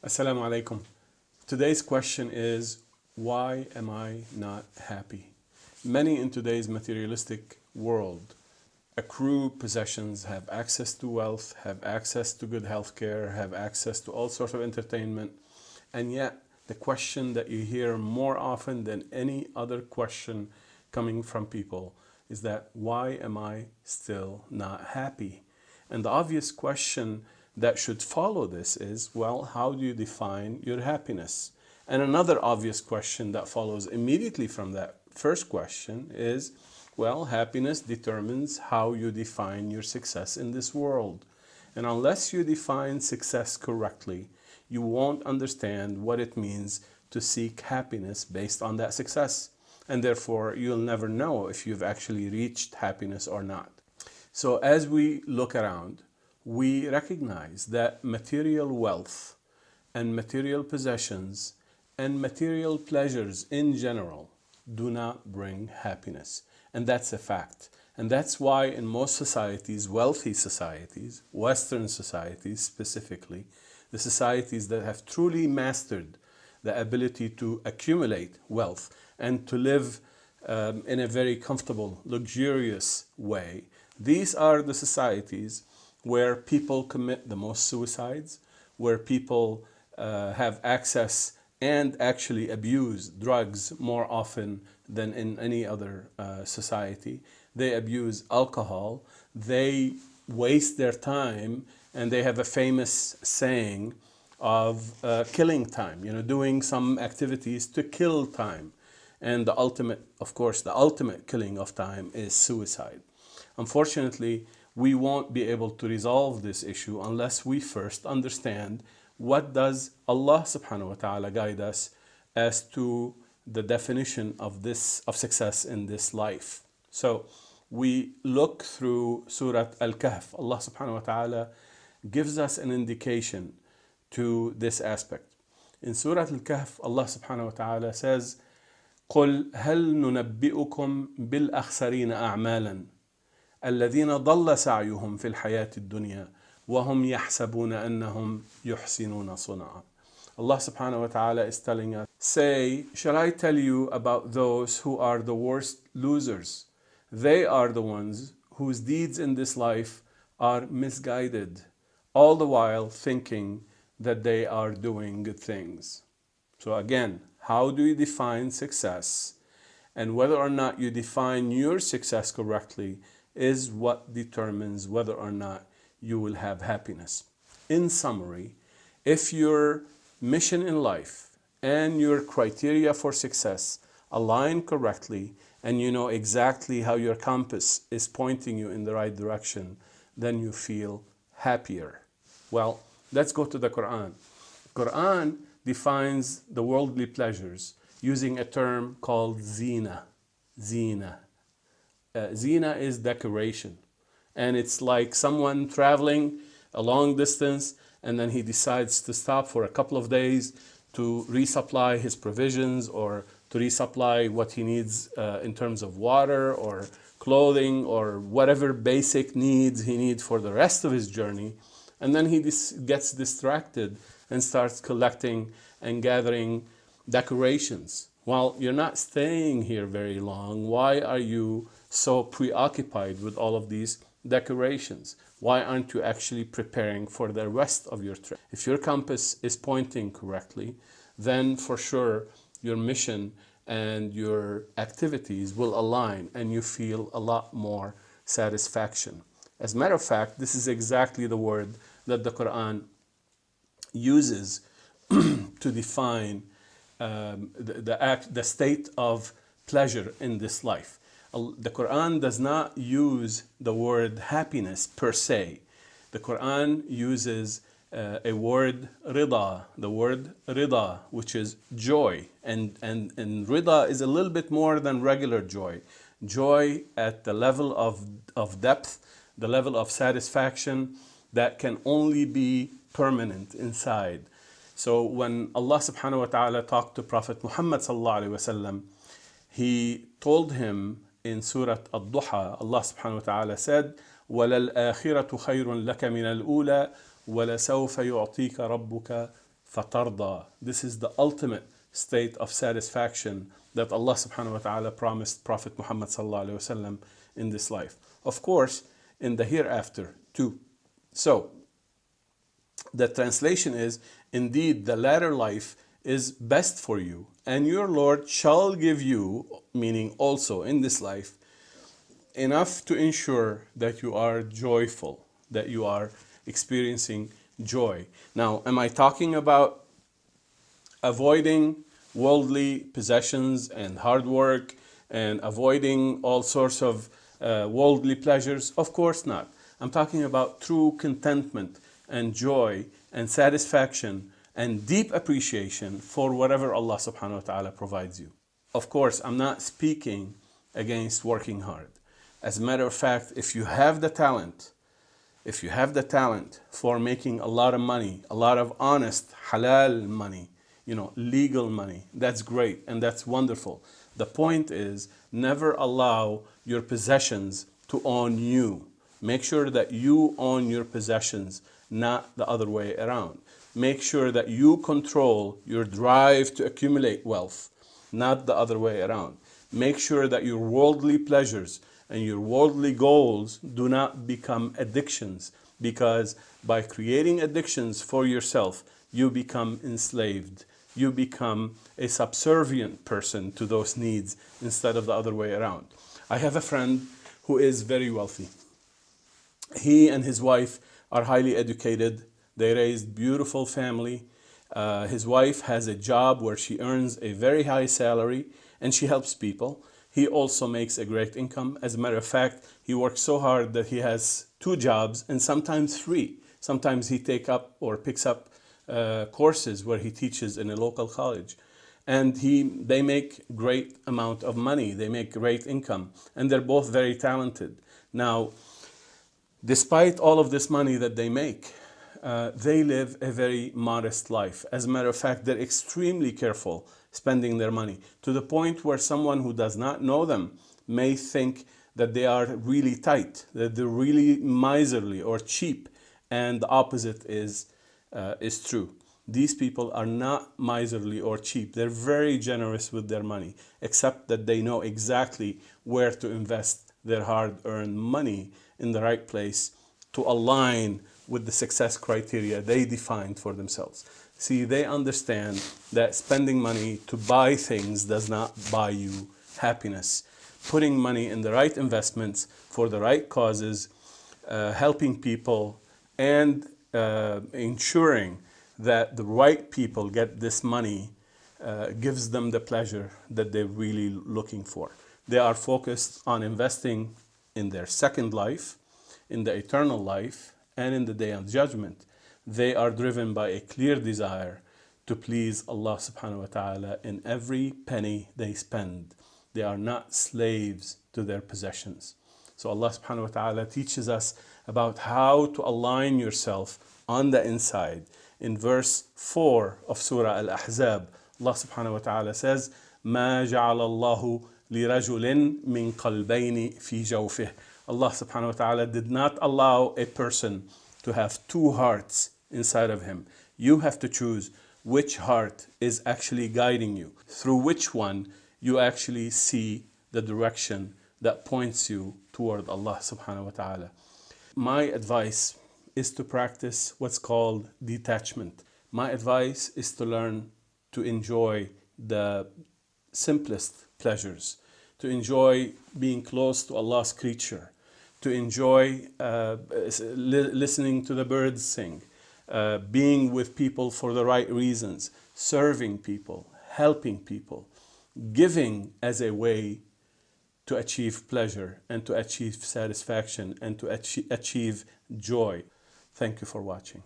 Assalamu alaikum. Today's question is, why am I not happy? Many in today's materialistic world accrue possessions, have access to wealth, have access to good health care, have access to all sorts of entertainment, and yet the question that you hear more often than any other question coming from people is that, why am I still not happy? And the obvious question that should follow this is, well, how do you define your happiness? And another obvious question that follows immediately from that first question is, well, happiness determines how you define your success in this world. And unless you define success correctly, you won't understand what it means to seek happiness based on that success. And therefore, you'll never know if you've actually reached happiness or not. So as we look around, we recognize that material wealth and material possessions and material pleasures in general do not bring happiness. And that's a fact. And that's why in most societies, wealthy societies, Western societies specifically, the societies that have truly mastered the ability to accumulate wealth and to live in a very comfortable, luxurious way, these are the societies where people commit the most suicides, where people have access and actually abuse drugs more often than in any other society. They abuse alcohol, they waste their time, and they have a famous saying of killing time, doing some activities to kill time. And the ultimate, of course, the ultimate killing of time is suicide. Unfortunately, we won't be able to resolve this issue unless we first understand what does Allah subhanahu wa ta'ala guide us as to the definition of success in this life. So we look through Surah Al-Kahf. Allah subhanahu wa ta'ala gives us an indication to this aspect. In Surah Al-Kahf, Allah subhanahu wa ta'ala says, قُلْ هَلْ نُنَبِّئُكُمْ بِالْأَخْسَرِينَ أَعْمَالًا الذين ضل سعيهم في الحياة الدنيا وهم يحسبون أنهم يحسنون صنعا. Allah subhanahu wa ta'ala is telling us, say, shall I tell you about those who are the worst losers? They are the ones whose deeds in this life are misguided, all the while thinking that they are doing good things. So again, how do you define success? And whether or not you define your success correctly is what determines whether or not you will have happiness. In summary, if your mission in life and your criteria for success align correctly, and you know exactly how your compass is pointing you in the right direction, then you feel happier. Well, let's go to the Quran. Quran defines the worldly pleasures using a term called zina. Zina. Zina is decoration, and it's like someone traveling a long distance and then he decides to stop for a couple of days to resupply his provisions or to resupply what he needs in terms of water or clothing or whatever basic needs he needs for the rest of his journey. And then he gets distracted and starts collecting and gathering decorations. Well, you're not staying here very long. Why are you so preoccupied with all of these decorations? Why aren't you actually preparing for the rest of your trip? If your compass is pointing correctly, then for sure your mission and your activities will align and you feel a lot more satisfaction. As a matter of fact, this is exactly the word that the Quran uses to define the state of pleasure in this life. The Quran does not use the word happiness per se. The Quran uses a word rida, the word rida, which is joy. And rida is a little bit more than regular joy. Joy at the level of depth, the level of satisfaction that can only be permanent inside. So when Allah subhanahu wa ta'ala talked to Prophet Muhammad sallallahu alaihi wasallam, he told him in Surah Ad-Duha, Allah subhanahu wa ta'ala said, وَلَلْآخِرَةُ خَيْرٌ لَكَ مِنَ الْأُولَى وَلَسَوْفَ يُعْطِيكَ رَبُّكَ فَتَرْضَى. This is the ultimate state of satisfaction that Allah subhanahu wa ta'ala promised Prophet Muhammad sallallahu alayhi wa sallam in this life. Of course, in the hereafter too. So, the translation is, indeed, the latter life is best for you, and your Lord shall give you, meaning also in this life, enough to ensure that you are joyful, that you are experiencing joy. Now, am I talking about avoiding worldly possessions and hard work and avoiding all sorts of worldly pleasures? Of course not. I'm talking about true contentment and joy and satisfaction and deep appreciation for whatever Allah subhanahu wa ta'ala provides you. Of course, I'm not speaking against working hard. As a matter of fact, if you have the talent for making a lot of money, a lot of honest, halal money, legal money, that's great and that's wonderful. The point is, never allow your possessions to own you. Make sure that you own your possessions, not the other way around. Make sure that you control your drive to accumulate wealth, not the other way around. Make sure that your worldly pleasures and your worldly goals do not become addictions, because by creating addictions for yourself, you become enslaved. You become a subservient person to those needs instead of the other way around. I have a friend who is very wealthy. He and his wife are highly educated. They raised beautiful family. His wife has a job where she earns a very high salary and she helps people. He also makes a great income. As a matter of fact, he works so hard that he has 2 jobs and sometimes 3. Sometimes he picks up courses where he teaches in a local college. And they make great amount of money. They make great income. And they're both very talented. Now, despite all of this money that they make, they live a very modest life. As a matter of fact, they're extremely careful spending their money, to the point where someone who does not know them may think that they are really tight, that they're really miserly or cheap, and the opposite is true. These people are not miserly or cheap. They're very generous with their money, except that they know exactly where to invest their hard-earned money in the right place to align with the success criteria they defined for themselves. See, they understand that spending money to buy things does not buy you happiness. Putting money in the right investments for the right causes, helping people, and ensuring that the right people get this money gives them the pleasure that they're really looking for. They are focused on investing in their second life, in the eternal life, and in the day of judgment. They are driven by a clear desire to please Allah subhanahu wa ta'ala in every penny they spend. They are not slaves to their possessions. So Allah subhanahu wa ta'ala teaches us about how to align yourself on the inside. In verse 4 of Surah Al-Ahzab, Allah subhanahu wa ta'ala says, مَا جَعَلَ اللَّهُ لِرَجُلٍ مِّن قَلْبَيْنِ فِي جَوْفِهِ. Allah subhanahu wa ta'ala did not allow a person to have 2 hearts inside of him. You have to choose which heart is actually guiding you, through which one you actually see the direction that points you toward Allah subhanahu wa ta'ala. My advice is to practice what's called detachment. My advice is to learn to enjoy the simplest pleasures, to enjoy being close to Allah's creature, to enjoy listening to the birds sing, being with people for the right reasons, serving people, helping people, giving as a way to achieve pleasure and to achieve satisfaction and to achieve joy. Thank you for watching.